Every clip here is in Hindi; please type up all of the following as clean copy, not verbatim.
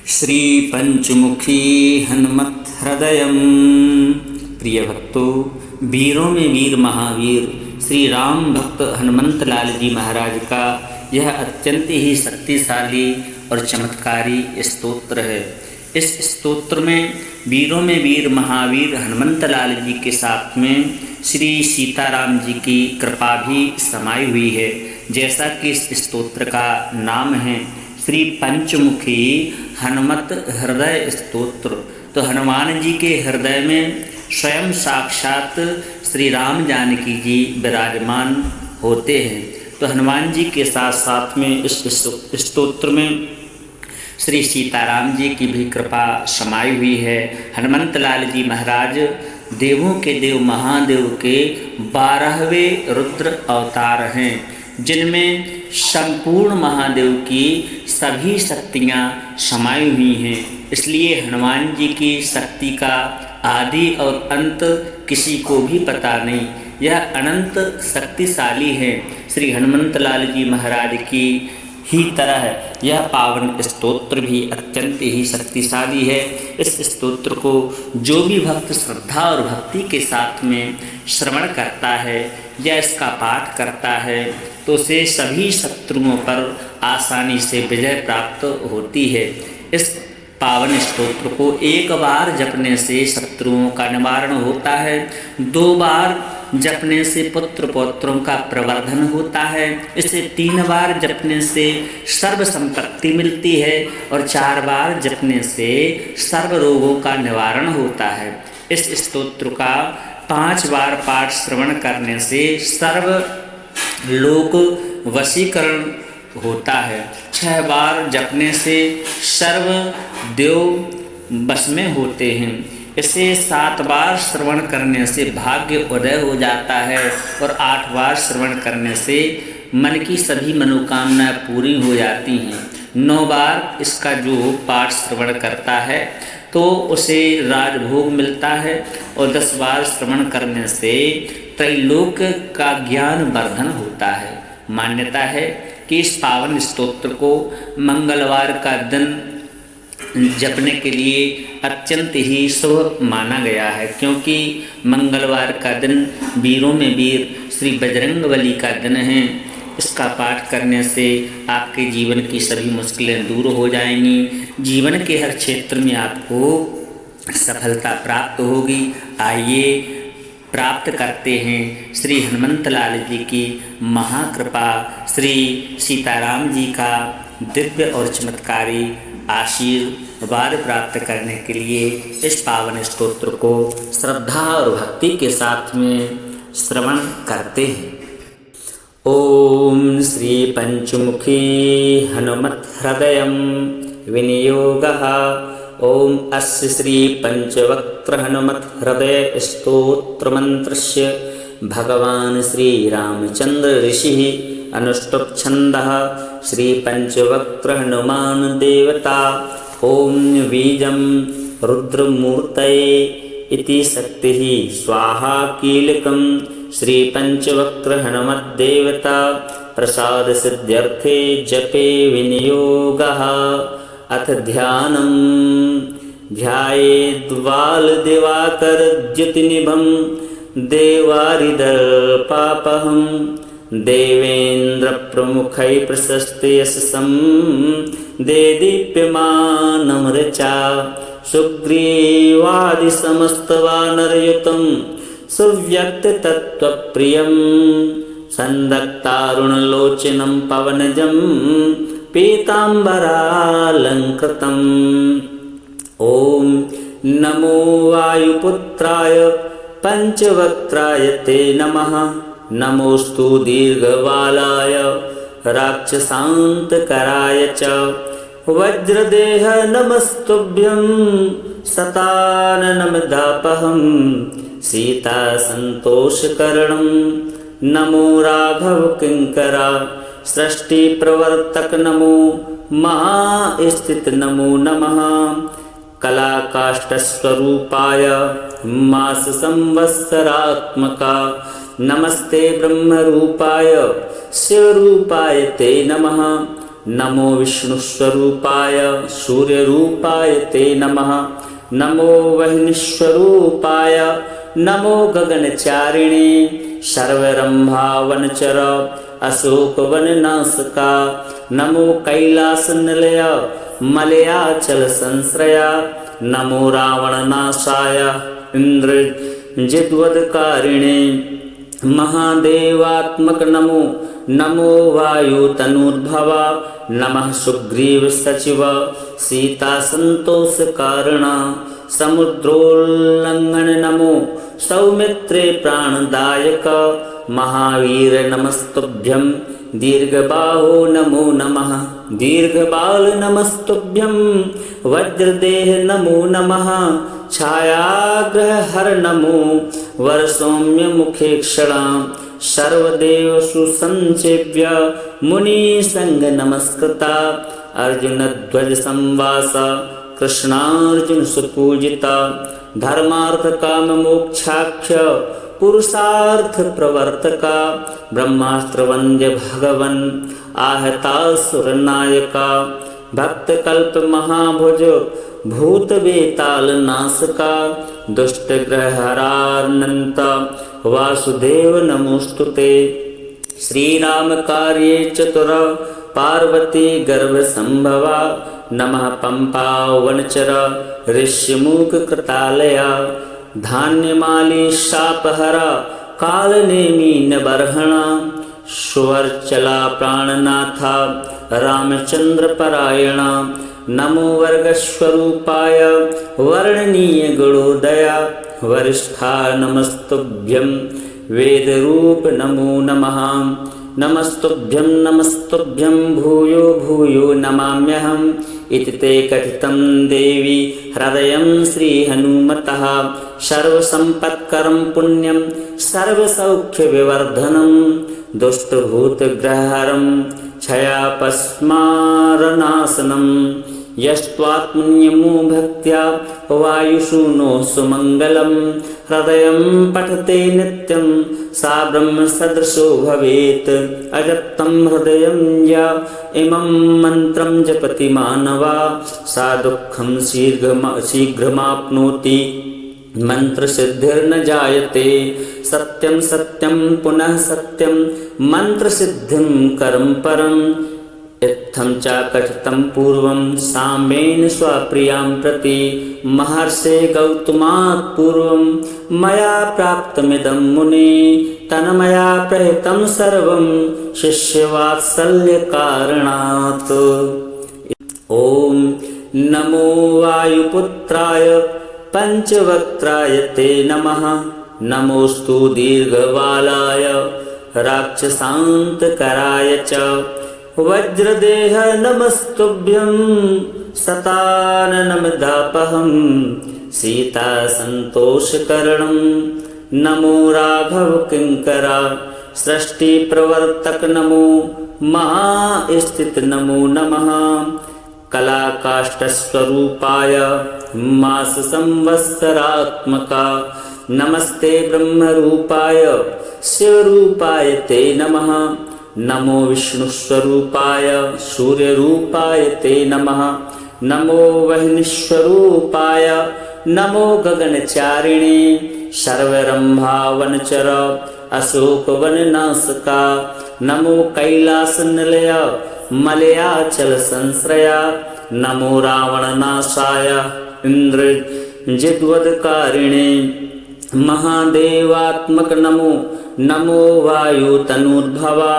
श्री पंचमुखी हनुमत हृदयम। प्रिय भक्तों, वीरों में वीर महावीर श्री राम भक्त हनुमंत लाल जी महाराज का यह अत्यंत ही शक्तिशाली और चमत्कारी स्तोत्र है। इस स्तोत्र में वीरों में वीर महावीर हनुमंत लाल जी के साथ में श्री सीताराम जी की कृपा भी समाई हुई है। जैसा कि इस स्तोत्र का नाम है श्री पंचमुखी हनुमत हृदय स्तोत्र, तो हनुमान जी के हृदय में स्वयं साक्षात श्री राम जानकी जी विराजमान होते हैं। तो हनुमान जी के साथ साथ में इस स्तोत्र में श्री सीताराम जी की भी कृपा समाई हुई है। हनुमंत लाल जी महाराज देवों के देव महादेव के 12वें रुद्र अवतार हैं, जिनमें संपूर्ण महादेव की सभी शक्तियाँ समाई हुई हैं। इसलिए हनुमान जी की शक्ति का आदि और अंत किसी को भी पता नहीं, यह अनंत शक्तिशाली है। श्री हनुमंत लाल जी महाराज की ही तरह यह पावन स्तोत्र भी अत्यंत ही शक्तिशाली है। इस स्तोत्र को जो भी भक्त श्रद्धा और भक्ति के साथ में श्रवण करता है या इसका पाठ करता है तो उसे सभी शत्रुओं पर आसानी से विजय प्राप्त होती है। इस पावन स्तोत्र को एक बार जपने से शत्रुओं का निवारण होता है, 2 बार जपने से पुत्र पौत्रों का प्रवर्धन होता है, इसे 3 बार जपने से सर्व संपत्ति मिलती है और 4 बार जपने से सर्व रोगों का निवारण होता है। इस स्तोत्र का 5 बार पाठ श्रवण करने से सर्व लोक वशीकरण होता है, 6 बार जपने से सर्व देव बस में होते हैं। इसे 7 बार श्रवण करने से भाग्य उदय हो जाता है और 8 बार श्रवण करने से मन की सभी मनोकामनाएं पूरी हो जाती हैं। 9 बार इसका जो पाठ श्रवण करता है तो उसे राजभोग मिलता है और 10 बार श्रवण करने से त्रैलोक का ज्ञान वर्धन होता है। मान्यता है कि इस पावन स्तोत्र को मंगलवार का दिन जपने के लिए अत्यंत ही शुभ माना गया है, क्योंकि मंगलवार का दिन वीरों में वीर श्री बजरंगबली का दिन है। इसका पाठ करने से आपके जीवन की सभी मुश्किलें दूर हो जाएंगी, जीवन के हर क्षेत्र में आपको सफलता प्राप्त होगी। आइए प्राप्त करते हैं श्री हनुमंत लाल जी की महाकृपा, श्री सीताराम जी का दिव्य और चमत्कारी आशीर्वाद प्राप्त करने के लिए इस पावन स्तोत्र को श्रद्धा और भक्ति के साथ में श्रवण करते हैं। ओम श्री पंचमुखी हनुमत हृदयम विनियोगः। ओम अस्य श्री पंचवक्त्र हनुमत हृदय स्तोत्र मंत्रस्य भगवान श्री रामचंद्र ऋषिः अनुष्टुप् छन्दः श्री पंचवक्त्र हनुमान देवता। ओम बीजं रुद्रमूर्तये इति शक्तिः स्वाहा कीलकं श्री पंचवक्त्र हनुमत देवता प्रसाद सिद्ध्यर्थे जपे विनियोगः। अथ ध्यानं ध्यायेद्बाल दिवाकर द्युतिनिभं देवारिदर्पापहं देवेन्द्र प्रमुखै प्रशस्ते यशसं देदीप्यमानं ऋचा सुग्रीवादि समस्तवानरयुतं सुव्यक्ततत्त्वप्रियं सन्दक्तारुणलोचनं पवनजं पीताम्बरालंकृतम्। ओम नमो वायुपुत्राय पंचवक्त्राय ते नमः। नमोस्तु दीर्घबालाय राक्षसान्तकराय च वज्रदेह नमस्तुभ्यं शताननमदापहं सीतासन्तोषकरणं। नमो राघव किंकरा सृष्टि प्रवर्तक नमो महास्थित नमो नमः। कलाकाष्ठस्वरूपाय मास संवत्सरात्मका नमस्ते ब्रह्मरूपाय शिवरूपाय ते नमः। नमो विष्णुस्वरूपाय सूर्यरूपाय ते नमः। नमो वह्निस्वरूपाय नमो गगनचारिणे सर्वरंभावनचर अशोकवननाशका नमो कैलासनिलय मलयाचल संश्रया नमो रावणनाशाय इंद्रजिद्वदकारिणे महादेवात्मक नमो नमो वायुतनुर्भवा नमः सुग्रीव सचिव सीता संतोष कारण समुद्रोल्लंघन नमो सौमित्रे प्राणदायक महावीर नमस्तुभ्यं दीर्घबाहो नमो नमः दीर्घबाल नमस्तुभ्यं वज्रदेह नमो नमः छायाग्रह हर नमो वरसौम्य मुखे क्षणा सर्वदेव सुसंसेव्य मुनि संग नमस्कृता अर्जुन ध्वज संवास कृष्णार्जुन सुपूजिता धर्मार्थ काम मोक्षाक्ष पुरुषार्थ प्रवर्तका ब्रह्मास्त्र वंद्य भगवन आहतासुर नायका भक्त कल्प महाभुज भूत बेताल नासका दुष्ट ग्रह हरानंत वासुदेव नमोस्तुते। श्री राम कार्ये चतुर पार्वती गर्भ संभवा नमः पंपा वनचर ऋष्यमुख कृतालया धान्यमाली शापहरा कालनेमी न बर्हणा सुवर्चला प्राणनाथा रामचंद्र परायणा नमो वर्गस्वरूपाय वर्णनीय गुणोदया वरिष्ठा नमस्तुभ्यं वेदरूप नमो नमः नमस्तुभ्यं भूयो भूयो नमाम्यहम् इति ते कथितं देवी हृदयं श्रीहनुमतः सर्वसम्पत्करं पुण्यं सर्वसौख्यविवर्धनं दुष्टभूतग्रहहरं क्षयापस्मारनाशनं यस्त्वात्मन्यमो भक्त्या वायुषूनो सुमङ्गलं हृदयं पठते नित्यं सा ब्रह्मसदृशो भवेत् अजप्तं हृदयं या इमं मन्त्रं जपति मानवा सा दुःखं शीघ्रमाप्नोति मंत्रसिद्धिर्न जायते सत्यं सत्यं पुनः सत्यं मंत्रसिद्धिं करं परम् इत्थं च कथितं पूर्वं साम्येन स्वप्रियां प्रति महर्षे गौतमात् पूर्वं मया प्राप्तमिदं मुने तन्मया प्रहितं सर्वं शिष्यवात्सल्यकारणात्। ॐ नमो वायुपुत्राय पंचवक्त्राय ते नमः नमोस्तु दीर्घबालाय राक्षसान्तकराय च वज्रदेह नमस्तुभ्यं शताननमदापहं सीता संतोषकरणं नमो राघव किंकरा सृष्टि प्रवर्तक नमो महास्थित नमो नमः कलाकाष्ठस्वरूपाय मास संवत्सरात्मका नमस्ते ब्रह्मरूपाय शिवरूपाय ते नमः नमो विष्णुस्वरूपाय सूर्यरूपाय ते नमः नमो वह्निस्वरूपाय नमो गगनचारिणे सर्वरंभावनचर अशोकवननाशका नमो कैलासनिलय मलयाचल संश्रया नमो रावणनाशाय इंद्रजिद्वदकारिणे महादेवात्मक नमो नमो वायुतनुर्भवा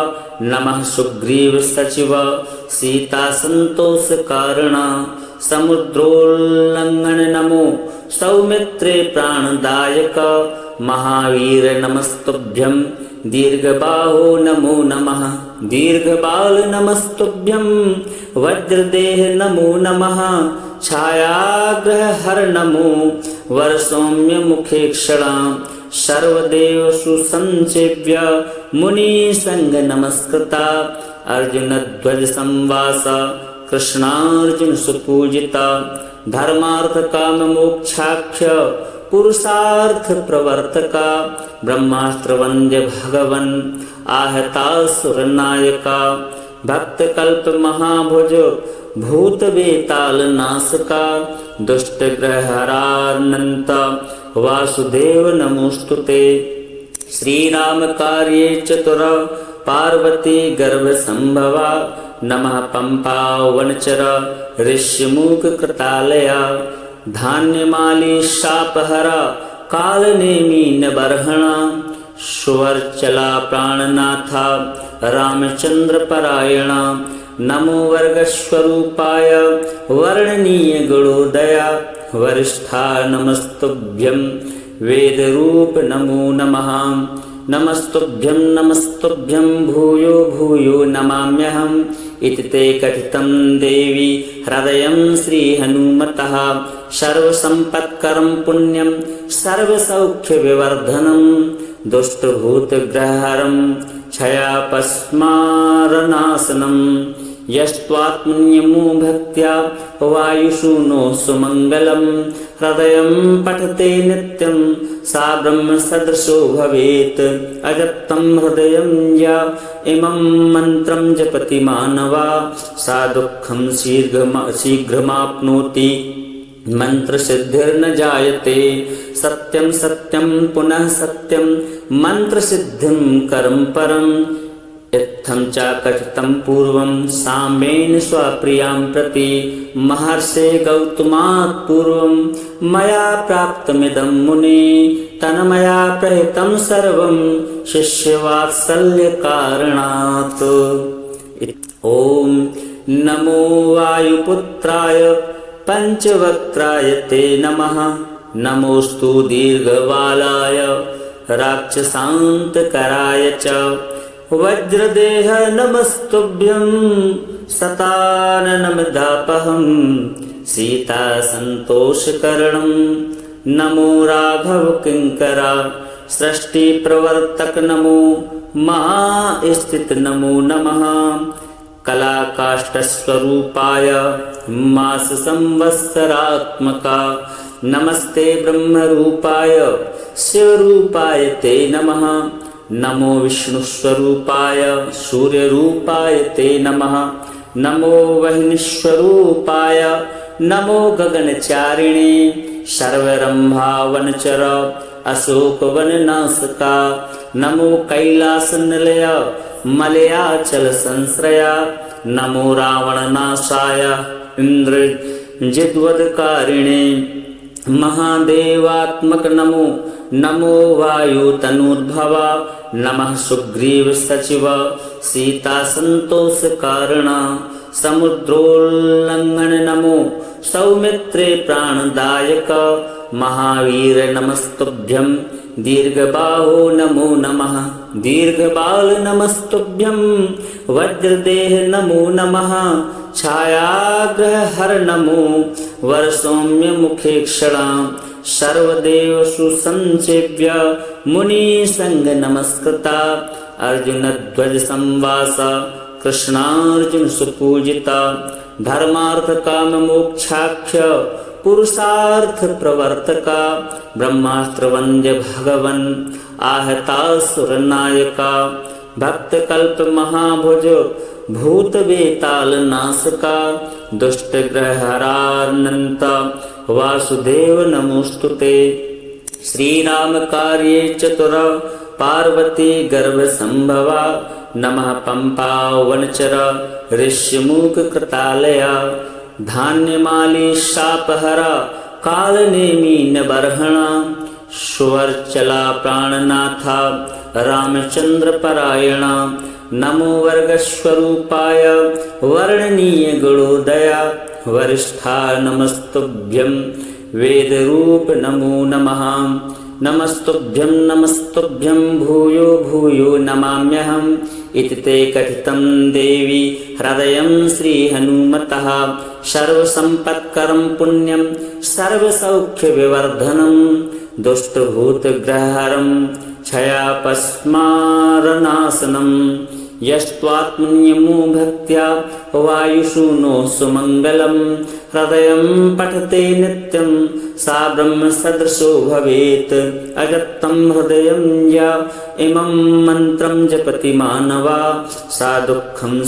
नमः सुग्रीव सचिव सीता संतोष कारण समुद्रोल्लंघन नमो सौमित्रे प्राणदायक महावीर नमस्तुभ्यं दीर्घबाहो नमो नमः दीर्घबाल नमस्तुभ्यं वज्रदेह नमो नमः छायाग्रह हर नमो वरसौम्य मुखे क्षणा सर्वदेव सुसंसेव्य मुनि संग नमस्कृता अर्जुन ध्वज संवास कृष्णार्जुन सुपूजिता धर्मार्थ काम मोक्षाक्ष पुरुषार्थ प्रवर्तका ब्रह्मास्त्र वंद्य भगवन आहतासुर नायका भक्तकल्प महाभुज भूत बेताल नासका दुष्ट ग्रहरानंत वासुदेव नमोस्तुते। श्री राम कार्ये चतुर पार्वती गर्भ संभवा नमः पंपा वनचर ऋष्यमुख कृतालया धान्यमाली शापहरा कालनेमी न बर्हणा सुवर्चला प्राणनाथा रामचंद्र परायणा नमो वर्गस्वरूपाय वर्णनीय गुणोदया वरिष्ठा नमस्तुभ्यं वेदरूप नमो नमः नमस्तुभ्यं नमस्तुभ्यं भूयो भूयो नमाम्यहम् इति ते कथितं देवी हृदयं श्रीहनुमतः सर्वसम्पत्करं पुण्यं सर्वसौख्यविवर्धनं दुष्टभूतग्रहहरं क्षयापस्मारनाशनं यस्त्वात्मन्यमो भक्त्या वायुषु सुमङ्गलं हृदयं पठते नित्यं सा ब्रह्मसदृशो भवेत् अजप्तं हृदयं या इमं मन्त्रं जपति मानवा सा दुःखं शीघ्रमाप्नोति मंत्रसिद्धिर्न जायते सत्यं सत्यं पुनः सत्यं मंत्रसिद्धिं करं परम् इत्थं च कथितं पूर्वं साम्येन स्वप्रियां प्रति महर्षे गौतमात् पूर्वं मया प्राप्तमिदं मुने तन्मया प्रहितं सर्वं शिष्यवात्सल्यकारणात्। ॐ नमो वायुपुत्राय पंचवक्त्राय ते नमः नमोस्तु दीर्घबालाय राक्षसान्तकराय च वज्रदेह नमस्तुभ्यं शताननमदापहं सीता संतोषकरणं नमो राघव किंकरा सृष्टि प्रवर्तक नमो महास्थित नमो नमः कलाकाष्ठस्वरूपाय मास संवत्सरात्मका नमस्ते ब्रह्मरूपाय शिवरूपाय ते नमः नमो विष्णुस्वरूपाय सूर्यरूपाय ते नमः नमो वह्निस्वरूपाय नमो गगनचारिणे सर्वरंभावनचर अशोकवननाशका नमो कैलासनिलय मलयाचल संश्रया नमो रावणनाशाय इंद्रजिद्वदकारिणे महादेवात्मक नमो नमो वायुतनूर्भवा नमः सुग्रीव सचिव सीता संतोष कारण समुद्रोल्लंघन नमो सौमित्रे प्राणदायक महावीर नमस्तुभ्यं दीर्घबाहो नमो नमः दीर्घबाल नमस्तुभ्यं वज्रदेह नमो नमः छायाग्रहहर नमो वरसौम्य मुखे क्षणा सर्वदेव सुसंसेव्य मुनि संग नमस्कृता अर्जुन ध्वज संवास कृष्णार्जुन सुपूजिता धर्मार्थ काम मोक्षाख्य पुरुषार्थ प्रवर्तका ब्रह्मास्त्र वंद्य भगवन आहतासुर नायका भक्त कल्प महाभुज भूत बेताल नासका दुष्ट ग्रहरानंत वासुदेव नमोस्तुते। श्री राम कार्ये चतुर पार्वती गर्भ संभवा नमः पंपा वनचर ऋष्यमुख कृतालया धान्यमाली शापहरा कालनेमी न बर्हणा सुवर्चला प्राणनाथा रामचंद्र परायणा नमो वर्गस्वरूपाय वर्णनीय गुणोदया वरिष्ठा नमस्तुभ्यं वेदरूप नमो नमः नमस्तुभ्यं नमस्तुभ्यं भूयो भूयो नमाम्यहम् इति ते कथितं देवी हृदयं श्रीहनुमतः सर्वसम्पत्करं पुण्यं सर्वसौख्यविवर्धनं दुष्टभूतग्रहहरं क्षयापस्मारनाशनं यस्त्वात्मन्यमो भक्त्या वायुषु सुमङ्गलं हृदयं पठते नित्यं सा ब्रह्मसदृशो भवेत् अजप्तं हृदयं या इमं मन्त्रं जपति मानवा सा दुःखं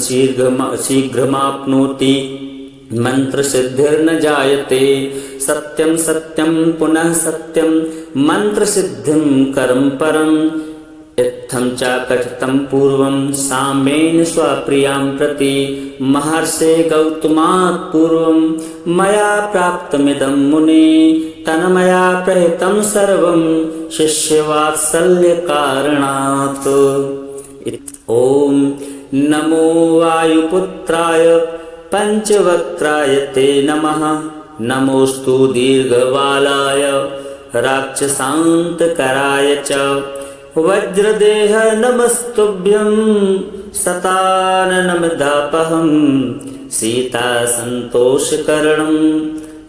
शीघ्रमाप्नोति मंत्रसिद्धिर्न जायते। सत्यं सत्यं पुनः सत्यं मंत्रसिद्धिं करं परम् इत्थं च कथितं पूर्वं साम्येन स्वप्रियां प्रति महर्षे गौतमात् पूर्वं मया प्राप्तमिदं मुने तन्मया प्रहितं सर्वं शिष्यवात्सल्यकारणात्। ॐ नमो वायुपुत्राय पंचवक्त्राय ते नमः। नमोस्तु दीर्घबालाय राक्षसान्तकराय च वज्रदेह नमस्तुभ्यं शताननमदापहं सीतासन्तोषकरणं।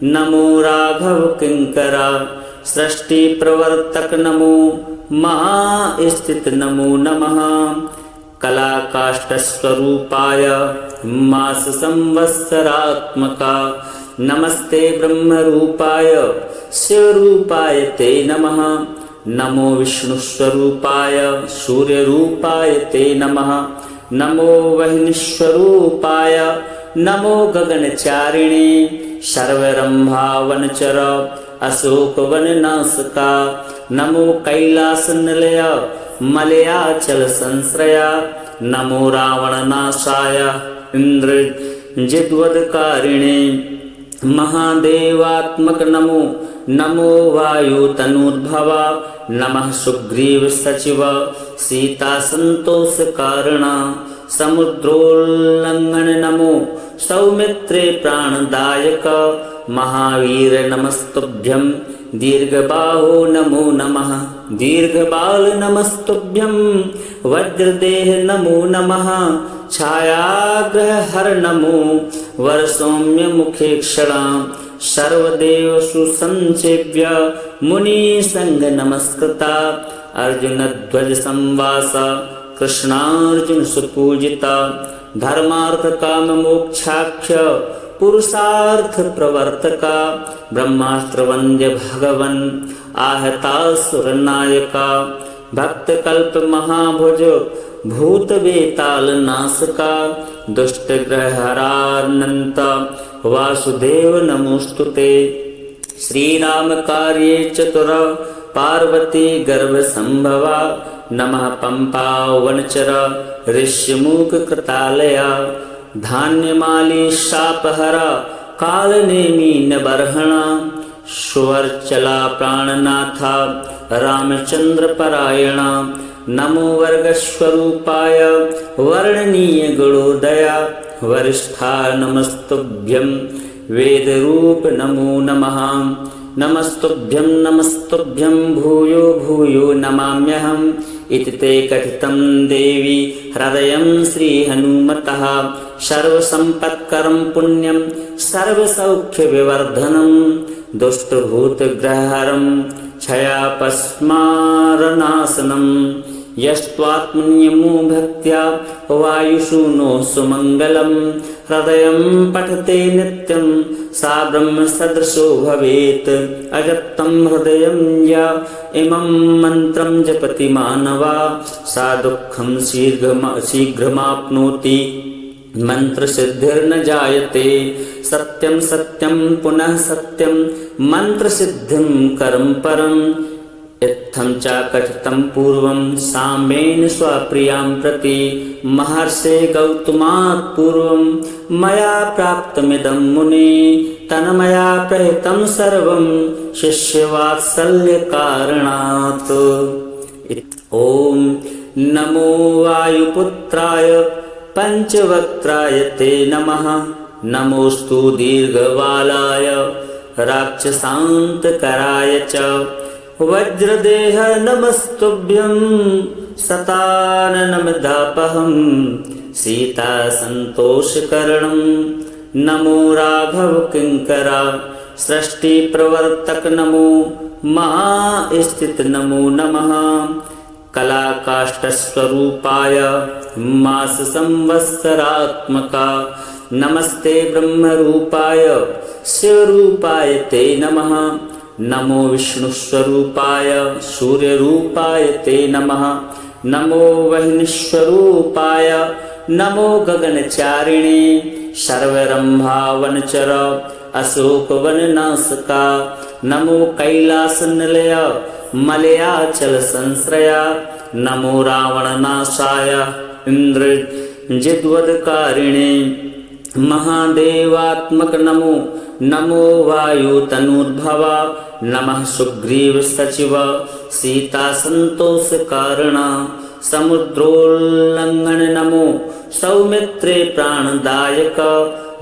नमो राघव किंकरा सृष्टि प्रवर्तक नमो महास्थित नमो नमः। कलाकाष्ठस्वरूपाय मास संवत्सरात्मका नमस्ते ब्रह्मरूपाय शिवरूपाय ते नमः। नमो विष्णुस्वरूपाय सूर्यरूपाय ते नमः। नमो वह्निस्वरूपाय नमो गगनचारिणे सर्वरंभावनचर अशोकवननाशका। नमो कैलासनिलय मलयाचल संश्रया। नमो रावणनाशाय इंद्रजिद्वदकारिणे महादेवात्मक नमो। नमो वायुतनुर्भवा नमः सुग्रीव सचिव सीता संतोष कारणा। समुद्रोल्लंघन नमो सौमित्रे प्राणदायक महावीर नमस्तुभ्यं। दीर्घबाहो नमो नमः दीर्घबाल नमस्तुभ्यं। वज्रदेह नमो नमः छायाग्रहर नमो। वरसौम्य मुखे क्षणा सर्वदेव सुसंसेव्य मुनि संग नमस्कृता। अर्जुन ध्वज संवास कृष्णार्जुन सुपूजिता। धर्मार्थ काम मोक्षाख्य पुरुषार्थ प्रवर्तका। ब्रह्मास्त्र वंद्य भगवन आहतासुर नायका। भक्त कल्प महाभुज भूत बेताल नाशका। दुष्ट ग्रह हरानंत वासुदेव नमोस्तुते। श्री राम कार्ये चतुर पार्वती गर्भ संभवा। नमः पंपा वनचर ऋष्यमुख कृतालया। धान्यमाली शापहरा कालनेमी न बर्हणा। सुवर्चला प्राणनाथा रामचंद्र परायणा। नमो वर्गस्वरूपाय वर्णनीय गुणोदया। वरिष्ठा नमस्तुभ्यं वेदरूप नमो नमः। नमस्तुभ्यं नमस्तुभ्यं भूयो भूयो नमाम्यहम्। इति ते कथितं देवी हृदयं श्रीहनुमतः। सर्वसम्पत्करं पुण्यं सर्वसौख्यविवर्धनं। दुष्टभूतग्रहहरं क्षयापस्मारनाशनं। यस्त्वात्मन्यमो भक्त्या वायुषु सुमङ्गलं। हृदयं पठते नित्यं सा ब्रह्मसदृशो भवेत्। अजत्तं हृदयं या इमं मन्त्रं जपति मानवा सा दुःखं शीघ्रमाप्नोति मंत्रसिद्धिर्न जायते। सत्यं सत्यं पुनः सत्यं मंत्रसिद्धिं करं परम् इत्थं च कथितं पूर्वं साम्येन स्वप्रियां प्रति महर्षे गौतमात् पूर्वं मया प्राप्तमिदं मुने तन्मया प्रहितं सर्वं शिष्यवात्सल्यकारणात्। ॐ नमो वायुपुत्राय पंचवक्त्राय ते नमः। नमोस्तु दीर्घबालाय राक्षसान्तकराय च वज्रदेह नमस्तुभ्यं शताननमदापहं सीतासन्तोषकरणं। नमो राघव किंकरा सृष्टि प्रवर्तक नमो महास्थित नमो नमः। कलाकाष्ठस्वरूपाय मास संवत्सरात्मका नमस्ते ब्रह्मरूपाय शिवरूपाय ते नमः। नमो विष्णुस्वरूपाय सूर्यरूपाय ते नमः। नमो वह्निस्वरूपाय नमो गगनचारिणे सर्वरंभावनचर अशोकवननाशका नमो कैलासनिलय मलयाचल संश्रया नमो रावणनाशाय इंद्रजिद्वदकारिणे महादेवात्मक नमो नमो वायुतनुर्भवा नमः सुग्रीव सचिव सीता संतोष कारण समुद्रोल्लंघन नमो सौमित्रे प्राणदायक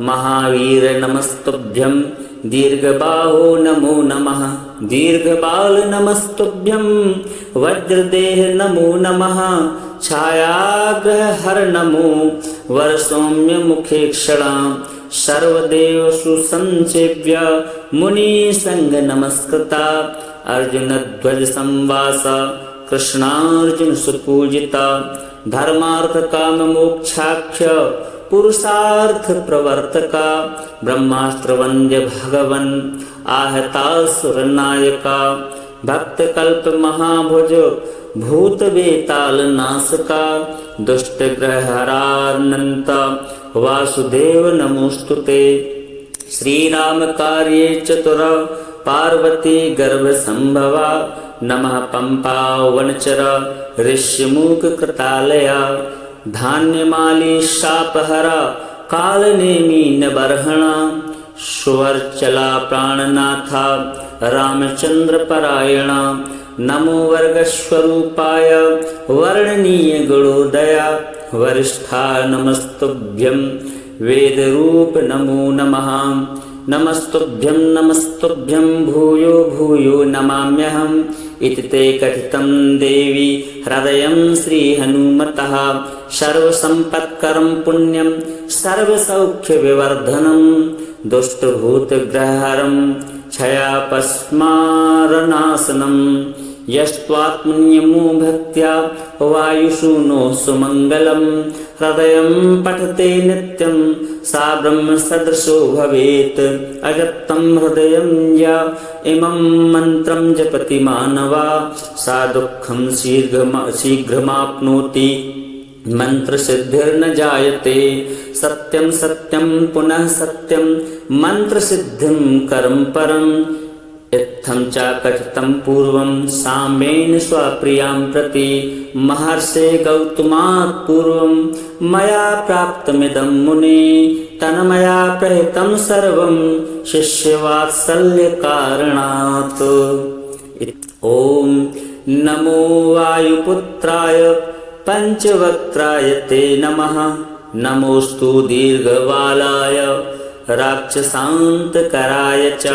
महावीर नमस्तुभ्यं दीर्घबाहो नमो नमः दीर्घबाल नमस्तुभ्यं वज्रदेह नमो नमः छायाग्रहर नमो वरसौम्य मुखे क्षणा सर्वदेव सुसंसेव्य मुनि संग नमस्कृता अर्जुन ध्वज संवास कृष्णार्जुन सुपूजिता धर्मार्थ काम मोक्षाख्य पुरुषार्थ प्रवर्तका ब्रह्मास्त्र वंद्य भगवन आहतासुर नायका भक्त कल्प महाभुज भूत बेताल नासका दुष्ट ग्रह हरानंत वासुदेव नमोस्तुते श्री राम कार्ये चतुर पार्वती गर्भ संभवा नमः पंपा वनचर ऋष्यमुख कृतालया धान्यमाली शापहरा कालनेमी न बर्हणा सुवर्चला प्राणनाथा रामचंद्र परायणा नमो वर्गस्वरूपाय वर्णनीय गुणोदया वरिष्ठा नमस्तुभ्यं वेदरूप नमो नमः नमस्तुभ्यं भूयो भूयो नमाम्यहम् इति ते कथितं देवी हृदयं श्रीहनुमतः सर्वसम्पत्करं पुण्यं सर्वसौख्यविवर्धनं दुष्टभूतग्रहहरं क्षयापस्मारनाशनं यस्त्वात्मन्यमो भक्त्या वायुषु सुमङ्गलं हृदयं पठते नित्यं सा ब्रह्मसदृशो भवेत् अजत्तं हृदयं या इमं मन्त्रं जपति मानवा सा दुःखं शीघ्रमाप्नोति मंत्रसिद्धिर्न जायते सत्यं सत्यं पुनः सत्यं मंत्रसिद्धिं करं परम् इत्थं च कथितं पूर्वं साम्येन स्वप्रियां प्रति महर्षे गौतमात् पूर्वं मया प्राप्तमिदं मुने तन्मया प्रहितं सर्वं शिष्यवात्सल्यकारणात्। ॐ नमो वायुपुत्राय पंचवक्त्राय ते नमः नमोस्तु दीर्घबालाय राक्षसान्तकराय च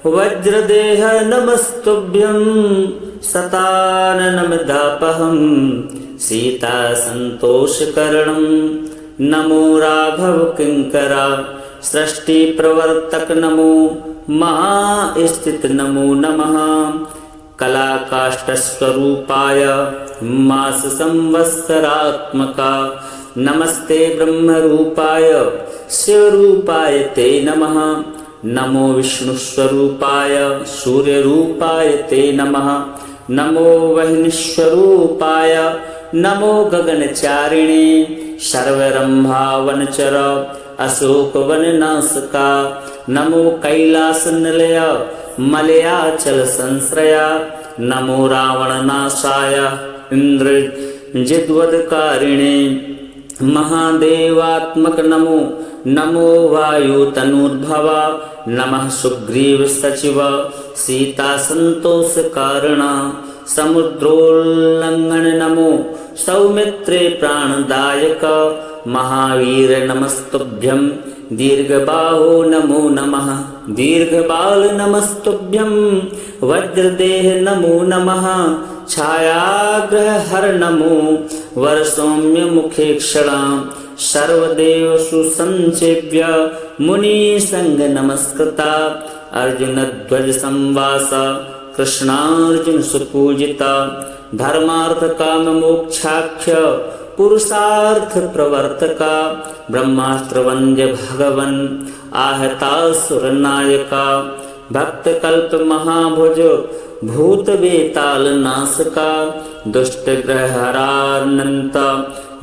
वज्रदेह नमस्तुभ्यं शताननमिदापहं सीता संतोषकरणं नमो राघव किंकरा सृष्टि प्रवर्तक नमो महास्थित नमो नमः कलाकाष्ठस्वरूपाय मास संवत्सरात्मका नमस्ते ब्रह्मरूपाय शिवरूपाय ते नमः नमो विष्णुस्वरूपाय सूर्यरूपाय ते नमः नमो वह्निस्वरूपाय नमो गगनचारिणे सर्वरंभावनचर अशोकवननाशका नमो कैलासनिलय मलयाचल संश्रया नमो रावणनाशाय इंद्रजिद्वदकारिणे महादेवात्मक नमो नमो वायुतनुर्भवा नमः सुग्रीव सचिव सीता संतोष कारण समुद्रोल्लंघन नमो सौमित्रे प्राणदायक महावीर नमस्तुभ्यं दीर्घबाहो नमो नमः दीर्घबाल नमस्तुभ्यं वज्रदेह नमो नमः छायाग्रहर नमो वरसौम्य मुखे क्षणा सर्वदेव सुसंसेव्य मुनि संग नमस्कृता अर्जुन ध्वज संवास कृष्णार्जुन सुपूजिता धर्मार्थ काम मोक्षाख्य पुरुषार्थ प्रवर्तका ब्रह्मास्त्र वंद्य भगवन आहतासुर नायका भक्त कल्प महाभुज भूत बेताल नासका दुष्टग्रहहरानन्त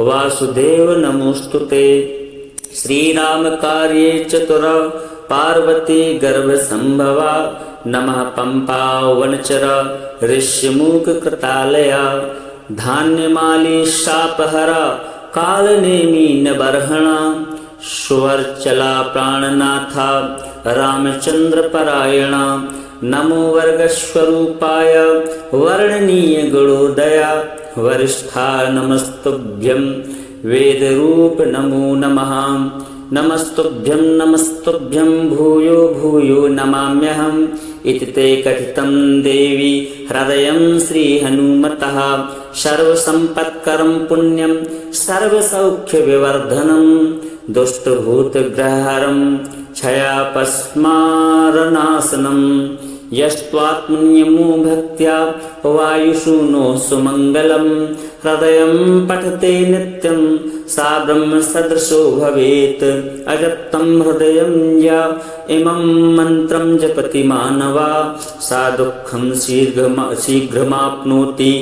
वासुदेव नमोस्तुते। श्रीरामकार्ये चतुर पार्वती गर्भसम्भवा नमः पम्पावनचर ऋष्यमूककृतालया धान्यमाली शापहरा कालनेमी नबर्हणा सुवर्चला प्राणनाथा रामचन्द्रपरायणा नमो वर्गस्वरूपाय वर्णनीय गुणोदया वरिष्ठा नमस्तुभ्यं वेदरूप नमो नमः। नमस्तुभ्यं नमस्तुभ्यं भूयो भूयो नमाम्यहम् इति ते कथितं देवी हृदयं श्रीहनुमतः सर्वसम्पत्करं पुण्यं सर्वसौख्यविवर्धनं दुष्टभूतग्रहहरं क्षयापस्मारनाशनं यस्त्वात्मन्यमो भक्त्या वायुषूनो सुमङ्गलं हृदयं पठते नित्यं सा ब्रह्मसदृशो भवेत्। अजप्तं हृदयं या इमं मन्त्रं जपति मानवा सा दुःखं शीघ्रमाप्नोति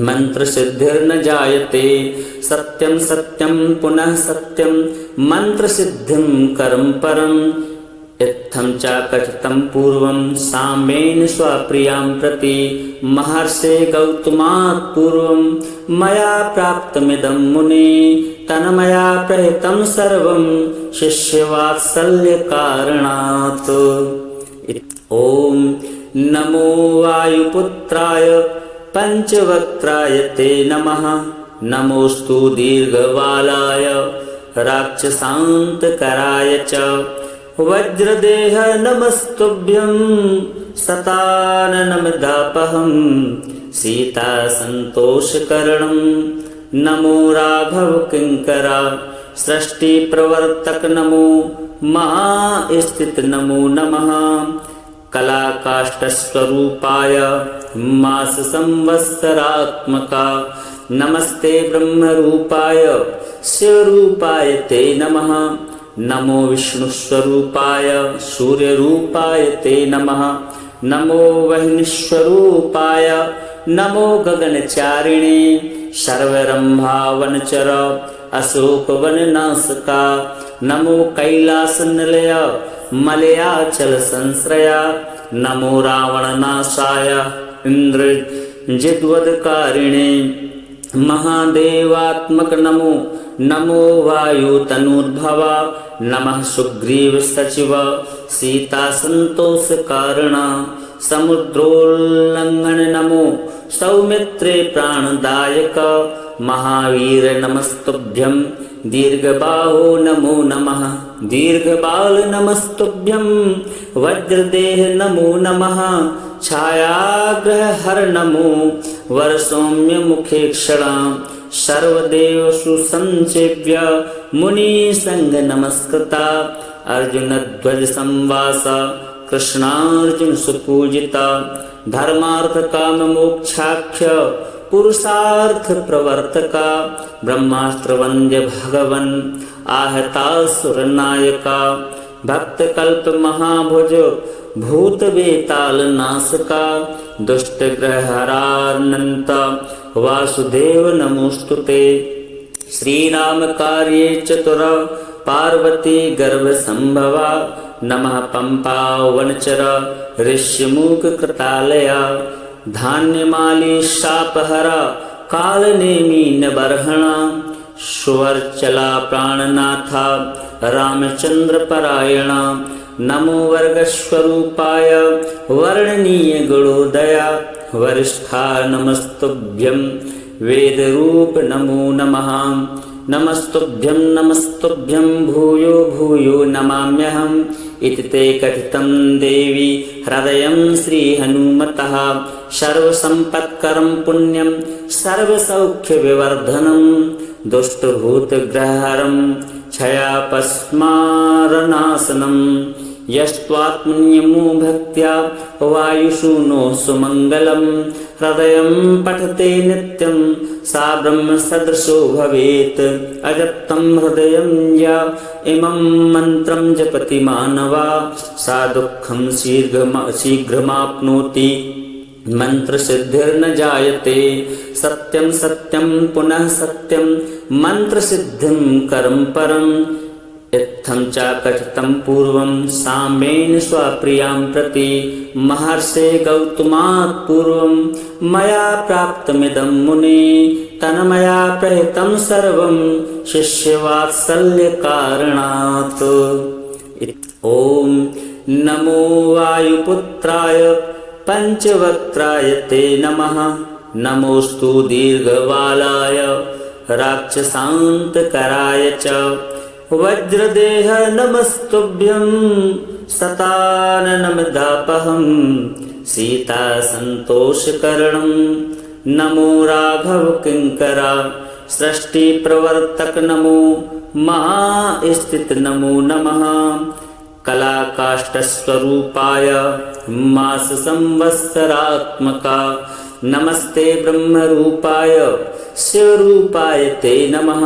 मंत्रसिद्धिर्न जायते। सत्यं सत्यं पुनः सत्यं मंत्रसिद्धिं करं परम् इत्थं च कथितं पूर्वं साम्बेन स्वप्रियां प्रति महर्षे गौतमात् पूर्वं मया प्राप्तमिदं मुने तन्मया प्रहितं सर्वं शिष्यवात्सल्यकारणात्। ॐ नमो वायुपुत्राय पंचवक्त्राय ते नमः। नमोस्तु दीर्घबालाय राक्षसान्तकराय च वज्रदेह नमस्तुभ्यं सताननमदापहं सीतासन्तोषकरणं नमो राघव किङ्करा सृष्टिप्रवर्तक नमो महास्थित नमो नमः। कलाकाष्ठस्वरूपाय मास संवत्सरात्मका नमस्ते ब्रह्मरूपाय शिवरूपाय ते नमः। नमो विष्णुस्वरूपाय सूर्यरूपाय ते नमः। नमो वह्निस्वरूपाय नमो गगनचारिणे सर्वरंभावनचर अशोकवननाशका नमो कैलासनिलय मलयाचल संश्रया नमो रावणनाशाय इंद्रजिद्वदकारिणे महादेवात्मक नमो नमो वायुतनूर्भवा नमः सुग्रीव सचिव सीता संतोष कारण समुद्रोल्लंघन नमो सौमित्रे प्राणदायक महावीर नमस्तुभ्यं दीर्घबाहो नमो नमः। दीर्घबाल नमस्तुभ्यं वज्रदेह नमो नमः। छायाग्रहहर नमो वरसौम्य मुखे क्षणा सर्वदेव सुसंसेव्य मुनि संग नमस्कृता अर्जुन ध्वज संवास कृष्णार्जुन सुपूजिता धर्मार्थ काम मोक्षाख्य पुरुषार्थ प्रवर्तका ब्रह्मास्त्र वंद्य भगवन आहतासुर नायका भक्त कल्प महाभुज भूत बेताल नासका दुष्ट ग्रहहरानंत वासुदेव नमोस्तुते। श्रीराम कार्ये चतुर पार्वती गर्भसम्भवा नमः पम्पावनचर ऋष्यमूककृतालया धान्यमाली शापहरा कालनेमी नबर्हणा सुवर्चला प्राणनाथा रामचन्द्रपरायणा नमो वर्गस्वरूपाय वर्णनीय गुणोदया वरिष्ठा नमस्तुभ्यं वेदरूप नमो नमः। नमस्तुभ्यं नमस्तुभ्यं भूयो भूयो नमाम्यहम् इति ते कथितं देवी हृदयं श्रीहनुमतः सर्वसम्पत्करं पुण्यं सर्वसौख्यविवर्धनं दुष्टभूतग्रहहरं क्षयापस्मारनाशनं यस्त्वात्मन्यमो भक्त्या वायुषूनो सुमङ्गलं हृदयं पठते नित्यं सा ब्रह्मसदृशो भवेत्। अजप्तं हृदयं या इमं मन्त्रं जपति मानवा सा दुःखं शीघ्रमाप्नोति मंत्र सिद्धिर्न जायते सत्यं सत्यं पुनः सत्यं मंत्र सिद्धिं करं परम इत्थं च कथितं पूर्वं साम्येन स्वप्रियां प्रति महर्षे गौतमात् पूर्वं मया प्राप्तमिदं मुने तन्मया प्रहितं सर्वं शिष्यवात्सल्यकारणात्। ओम नमो वायुपुत्राय पंचवक्त्राय ते नमः। नमोस्तु दीर्घबालाय राक्षसान्तकराय च वज्रदेह नमस्तुभ्यं सताननमदापहं सीता संतोषकरणं नमो राघव किंकरा सृष्टि प्रवर्तक नमो महास्थित नमो नमः कलाकाष्ठस्वरूपाय मास संवत्सरात्मका नमस्ते ब्रह्मरूपाय शिवरूपाय ते नमः।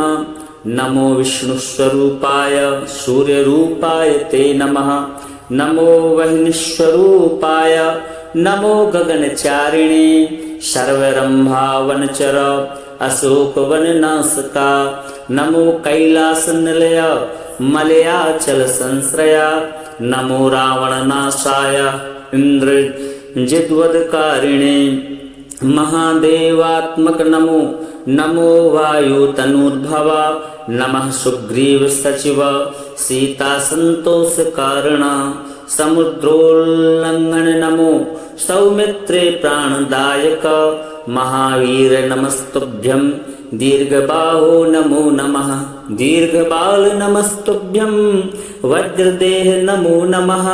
नमो विष्णुस्वरूपाय सूर्यरूपाय ते नमः। नमो वह्निस्वरूपाय नमो गगनचारिणे सर्वरंभावनचर अशोकवननाशका नमो कैलासनिलय मलयाचल संश्रया नमो रावणनाशाय इंद्रजिद्वदकारिणे महादेवात्मक नमो नमो वायुतनुर्भवा नमः सुग्रीव सचिव सीता संतोष कारण समुद्रोल्लंघन नमो सौमित्रे प्राणदायक महावीर नमस्तुभ्यं दीर्घबाहो नमो नमः दीर्घबाल नमस्तुभ्यं वज्रदेह नमो नमः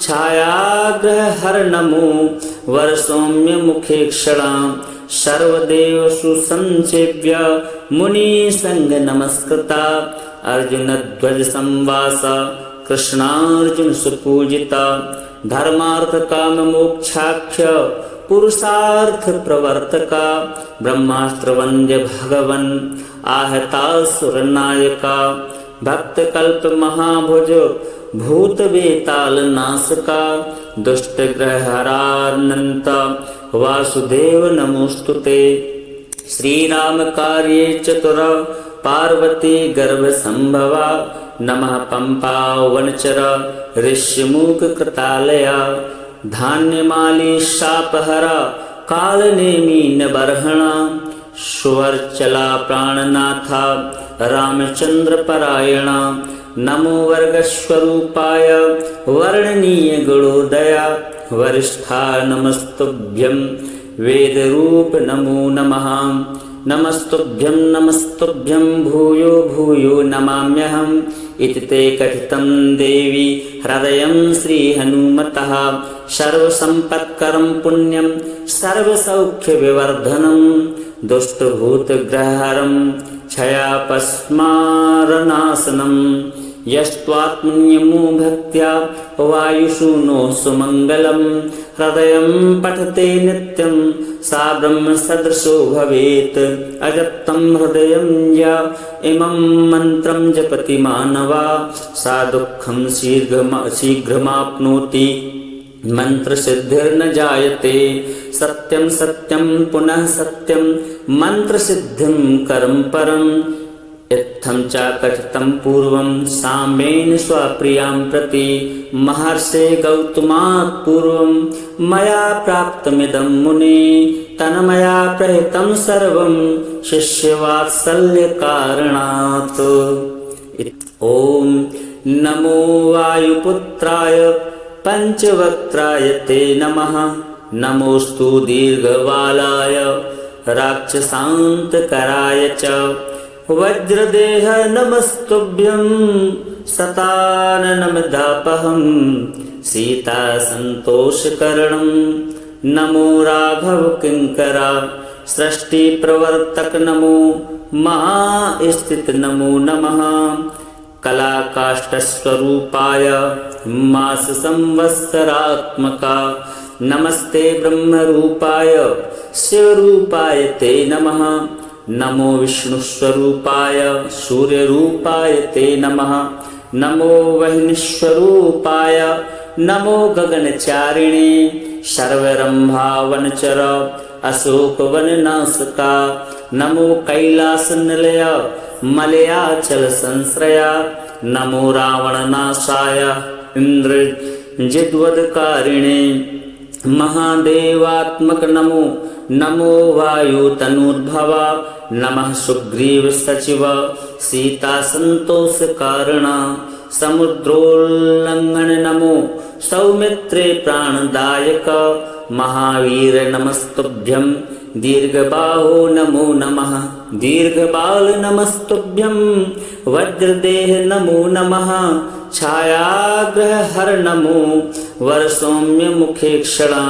छायाग्रहर नमो वरसौम्य मुखे क्षणा सर्वदेव सुसंसेव्य मुनि संग नमस्कृता अर्जुन ध्वज संवास कृष्णार्जुन सुपूजिता धर्मार्थ काम मोक्षाख्य पुरुषार्थ प्रवर्तका ब्रह्मास्त्र वंद्य भगवन आहतासुर नायका भक्त कल्प महाभुज भूत बेताल नाशका दुष्ट ग्रह हरानंत वासुदेव नमोस्तुते श्री राम कार्ये चतुर पार्वती गर्भ संभवा नमः पंपा वनचर ऋष्यमुख कृतालया धान्यमाली शापहरा कालनेमी न बर्हणा सुवर्चला प्राणनाथा रामचंद्र परायणा नमो वर्गस्वरूपाय वर्णनीय गुणोदया वरिष्ठा नमस्तुभ्यं वेदरूप नमो नमः नमस्तुभ्यं भूयो भूयो नमाम्यहम् इति ते कथितं देवी हृदयं श्रीहनुमतः सर्वसम्पत्करं पुण्यं सर्वसौख्यविवर्धनं दुष्टभूतग्रहहरं क्षयापस्मारनाशनं यस्त्वात्मन्यमो भक्त्या वायुषु सुमङ्गलं हृदयं पठते नित्यं सा ब्रह्मसदृशो भवेत् अजप्तं हृदयं या इमं मन्त्रं जपति मानवा सा दुःखं शीघ्रमाप्नोति मंत्र सिद्धिर्न जायते सत्यं सत्यं पुनः सत्यं मंत्र सिद्धिं करं परम् इत्थं च कथितं पूर्वं साम्येन स्वप्रियां प्रति महर्षे गौतमात् पूर्वं मया प्राप्तमिदं मुने तन्मया प्रहितं सर्वं शिष्यवात्सल्यकारणात्। ओम नमो वायुपुत्राय पंचवक्त्राय ते नमः। नमोस्तु दीर्घबालाय राक्षसान्तकराय च वज्रदेह नमस्तुभ्यं सताननमदापहं सीता संतोषकरणं नमो राघव किंकरा सृष्टि प्रवर्तक नमो महास्थित नमो नमः कलाकाष्ठस्वरूपाय मास संवत्सरात्मका नमस्ते ब्रह्मरूपाय शिवरूपाय ते नमः। नमो विष्णुस्वरूपाय सूर्यरूपाय ते नमः। नमो वह्निस्वरूपाय नमो गगनचारिणे सर्वरंभावनचर अशोकवननाशका नमो कैलासनिलय मलयाचल संश्रया नमो रावणनाशाय इंद्रजिद्वदकारिणे महादेवात्मक नमो नमो वायुतनुर्भवा नमः सुग्रीव सचिव सीता संतोष कारण समुद्रोल्लंघन नमो सौमित्रे प्राणदायक महावीर नमस्तुभ्यं दीर्घबाहो नमो नमः दीर्घबाल नमस्तुभ्यं वज्रदेह नमो नमः छायाग्रह हर नमो वरसौम्य मुखे क्षणा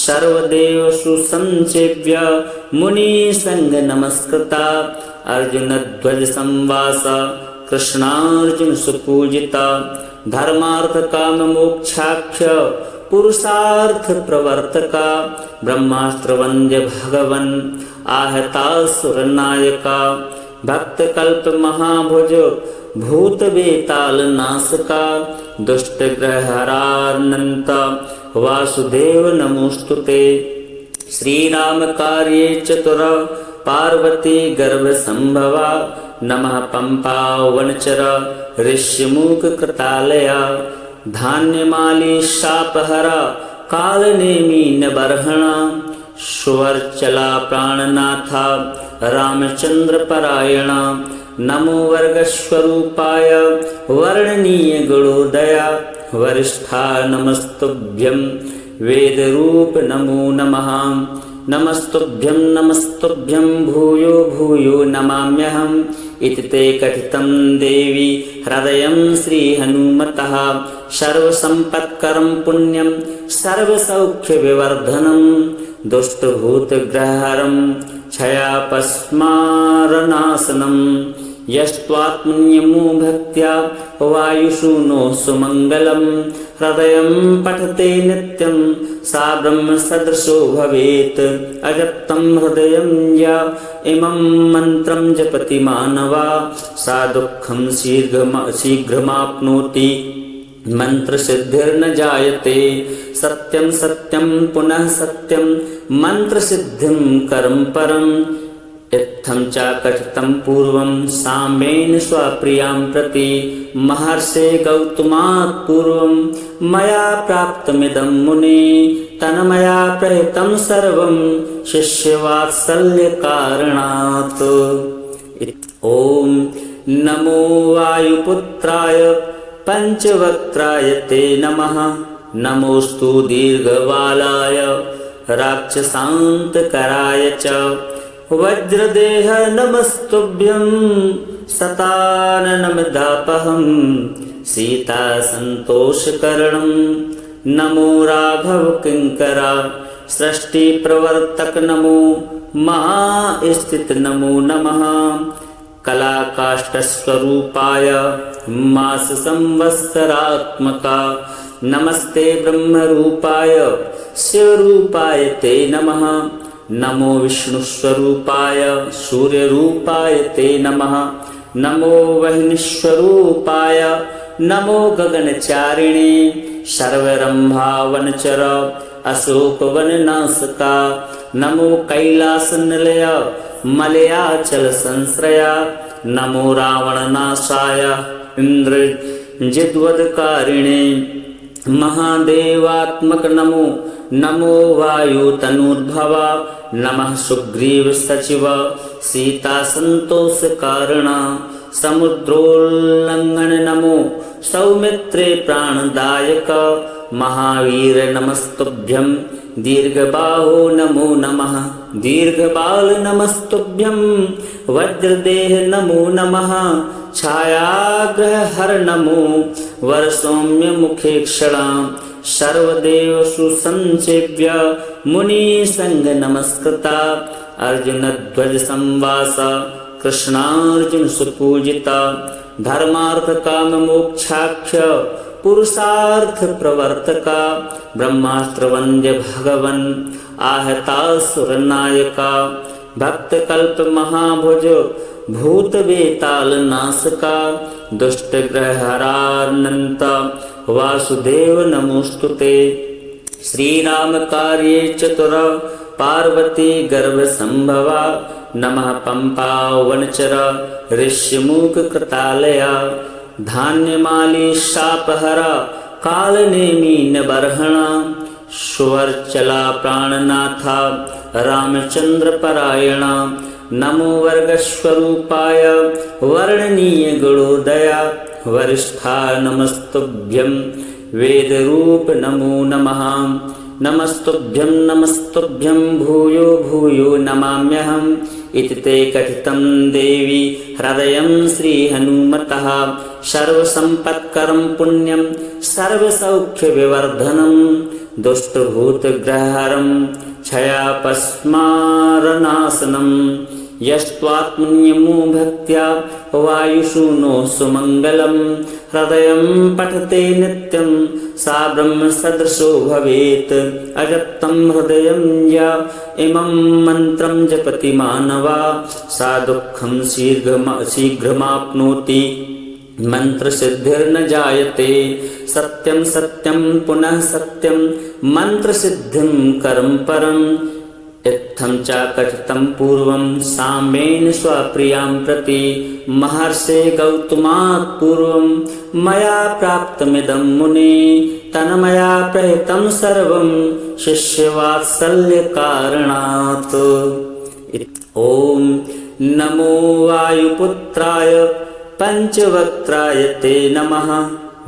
सर्वदेव सुसंसेव्य मुनि संग नमस्कृता अर्जुन ध्वज संवास कृष्णार्जुन सुपूजिता धर्मार्थ काम मोक्षाख्य पुरुषार्थ प्रवर्तका ब्रह्मास्त्र वंद्य भगवन आहतासुर नायका भक्त कल्प महाभुज भूत बेताल नासका दुष्ट ग्रह हरानंत वासुदेव नमोस्तुते श्री राम कार्ये चतुर पार्वती गर्भ संभवा नमः पंपा वनचर ऋष्यमुख कृतालया धान्यमाली शापहरा कालनेमी न बर्हणा सुवर्चला प्राणनाथा रामचंद्र परायणा नमो वर्गस्वरूपाय वर्णनीय गुणोदया वरिष्ठा नमस्तुभ्यं वेदरूप नमो नमः नमस्तुभ्यं भूयो भूयो नमाम्यहम् इति ते कथितं देवी हृदयं श्रीहनुमतः सर्वसम्पत्करं पुण्यं सर्वसौख्यविवर्धनं दुष्टभूतग्रहहरं क्षयापस्मारनाशनं यस्त्वात्मन्यमो भक्त्या वायुषूनो सुमङ्गलं हृदयं पठते नित्यं सा ब्रह्मसदृशो भवेत् अजप्तं हृदयं या इमं मन्त्रं जपति मानवा सा दुःखं शीघ्रमाप्नोति मंत्रसिद्धिर्न जायते सत्यं सत्यं पुनः सत्यं मंत्रसिद्धिं करं परम् इत्थं च कथितं पूर्वं साम्येन स्वप्रियां प्रति महर्षे गौतमात् पूर्वं मया प्राप्तमिदं मुने तन्मया प्रहितं सर्वं शिष्यवात्सल्यकारणात्। ॐ नमो वायुपुत्राय पंचवक्त्राय ते नमः नमोस्तु दीर्घबालाय राक्षसान्तकराय च वज्रदेह नमस्तुभ्यं शताननमिदापहं सीता संतोषकरणं नमो राघव किंकरा सृष्टि प्रवर्तक नमो महास्थित नमो नमः कलाकाष्ठस्वरूपाय मास संवत्सरात्मका नमस्ते ब्रह्मरूपाय शिवरूपाय ते नमः नमो विष्णुस्वरूपाय सूर्यरूपाय ते नमः नमो वह्निस्वरूपाय नमो गगनचारिणे सर्वरंभावनचर अशोकवननाशका नमो कैलासनिलय मलयाचल संश्रया नमो रावणनाशाय इंद्रजिद्वदकारिणे महादेवात्मक नमो नमो वायुतनुर्भवा नमः सुग्रीव सचिव सीता संतोष कारण समुद्रोल्लंघन नमो सौमित्रे प्राणदायक महावीर नमस्तुभ्यं दीर्घबाहो नमो नमः दीर्घबाल नमस्तुभ्यं वज्रदेह नमो नमः छायाग्रह हर नमो वरसौम्य मुखे क्षणा सर्वदेव सुसंसेव्य मुनि संग नमस्कृता अर्जुन ध्वज संवास कृष्णार्जुन सुपूजिता धर्मार्थ काम मोक्षाख्य पुरुषार्थ प्रवर्तका ब्रह्मास्त्र वंद्य भगवन आहतासुर नायका भक्त कल्प महाभुज भूत बेताल नासका दुष्ट ग्रह हरानंत वासुदेव नमोस्तुते। श्रीरामकार्ये चतुर पार्वती गर्भसंभवा नमः पंपावनचर ऋष्यमूककृतालया धान्यमाली शापहरा कालनेमिनबर्हणा सुवर्चला प्राणनाथा रामचंद्रपरायणा नमो वर्गस्वरूपाय वर्णनीय गुणोदया वरिष्ठा नमस्तुभ्यं वेदरूप नमो नमः। नमस्तुभ्यं नमस्तुभ्यं भूयो भूयो नमाम्यहम् इति ते कथितं देवी हृदयं श्रीहनुमतः सर्वसम्पत्करं पुण्यं सर्वसौख्यविवर्धनं दुष्टभूतग्रहहरं क्षयापस्मारनाशनं यस्त्वात्मन्यमो भक्त्या वायुषूनो सुमङ्गलं हृदयं पठते नित्यं सा ब्रह्मसदृशो भवेत्। अजप्तं हृदयं या इमं मन्त्रं जपति मानवा सा दुःखं शीघ्रमाप्नोति मंत्रसिद्धिर्न जायते। सत्यं सत्यं पुनः सत्यं मंत्रसिद्धिं करं परम् इत्थं च कथितं पूर्वं साम्बेन स्वप्रियां प्रति महर्षे गौतमात् पूर्वं मया प्राप्तमिदं मुने तन्मया प्रहितं सर्वं शिष्यवात्सल्यकारणात्। ॐ नमो वायुपुत्राय पंचवक्त्राय ते नमः।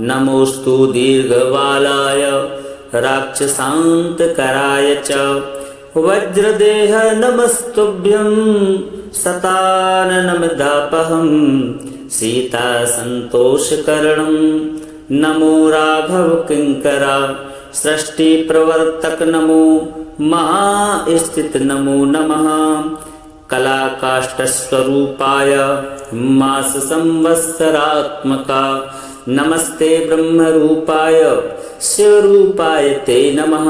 नमोस्तु दीर्घबालाय राक्षसान्तकराय च वज्रदेह नमस्तुभ्यं सताननमिदापहं सीतासन्तोषकरणं नमो राघव किङ्करा सृष्टिप्रवर्तक नमो महास्थित नमो नमः। कलाकाष्ठस्वरूपाय मास संवत्सरात्मका नमस्ते ब्रह्मरूपाय शिवरूपाय ते नमः।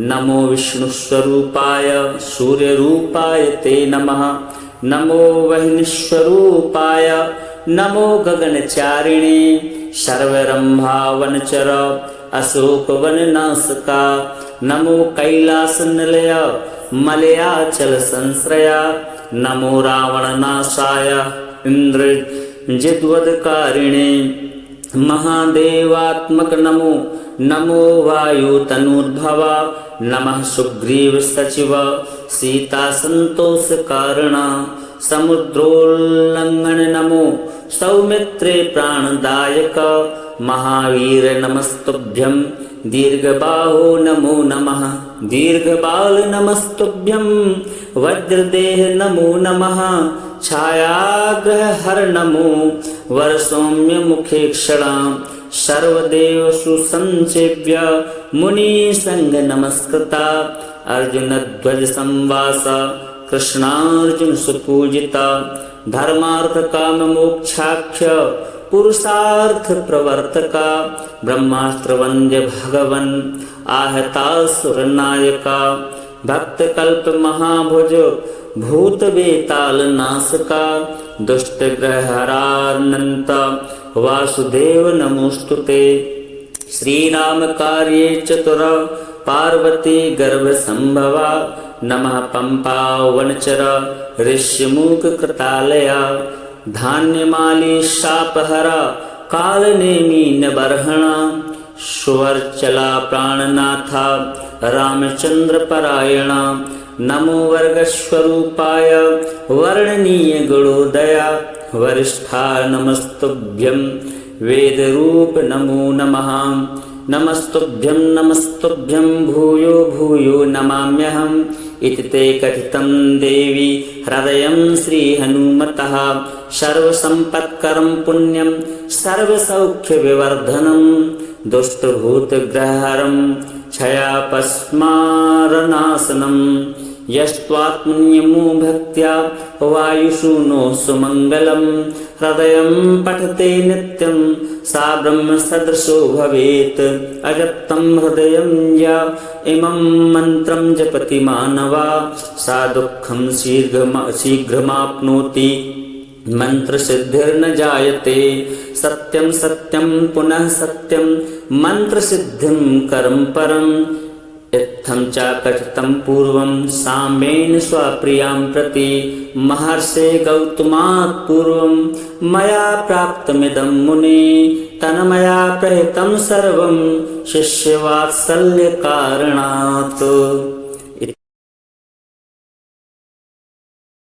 नमो विष्णुस्वरूपाय सूर्यरूपाय ते नमः। नमो वह्निस्वरूपाय नमो गगनचारिणे सर्वरंभावनचर अशोकवननाशका नमो कैलासनिलय मलयाचल संश्रया नमो रावणनाशाय इंद्रजिद्वदकारिणे महादेवात्मक नमो नमो वायुतनूर्भवा नमः सुग्रीव सचिव सीता संतोष कारण समुद्रोल्लंघन नमो सौमित्रे प्राणदायक महावीर नमस्तुभ्यं दीर्घबाहो नमो नमः। दीर्घबाल नमस्तुभ्यं वज्रदेह नमो नमः। छायाग्रहहर नमो वरसौम्य मुखे क्षणा सर्वदेव सुसंसेव्य मुनि संग नमस्कृता अर्जुनध्वज संवास कृष्णार्जुन सुपूजिता धर्मार्थ काम मोक्षाख्य पुरुषार्थ प्रवर्तका ब्रह्मास्त्र वंद्य भगवन आहतासुर नायका भक्त कल्प महाभुज भूत बेताल नाशका दुष्ट ग्रहरानंत वासुदेव नमोस्तुते। श्रीराम कार्ये चतुर पार्वती गर्भसंभवा नमः पंपावनचर ऋष्यमूककृतालया धान्यमाली शापहरा कालनेमिनबर्हणा सुवर्चला प्राणनाथा रामचंद्रपरायणा नमो वर्गस्वरूपाय वर्णनीय गुणोदया वरिष्ठा नमस्तुभ्यं वेदरूप नमो नमः। नमस्तुभ्यं नमस्तुभ्यं भूयो भूयो नमाम्यहम् इति ते कथितं देवी हृदयं श्रीहनुमतः सर्वसम्पत्करं पुण्यं सर्वसौख्यविवर्धनं दुष्टभूतग्रहहरं क्षयापस्मारनाशनं यस्त्वात्मन्यमो भक्त्या वायुषूनो सुमङ्गलं हृदयं पठते नित्यं सा ब्रह्मसदृशो भवेत्। अजप्तं हृदयं या इमं मन्त्रं जपति मानवा सा दुःखं शीघ्रमाप्नोति मंत्रसिद्धिर्न जायते। सत्यं सत्यं पुनः सत्यं मंत्रसिद्धिं कर्म परम्। इत्थं च कथितं पूर्वं साम्बेन स्वप्रियां प्रति। महर्षे गौतमात् पूर्वं मया प्राप्तमिदं मुने। तन्मया प्रहितं सर्वं शिष्यवात्सल्यकारणात्।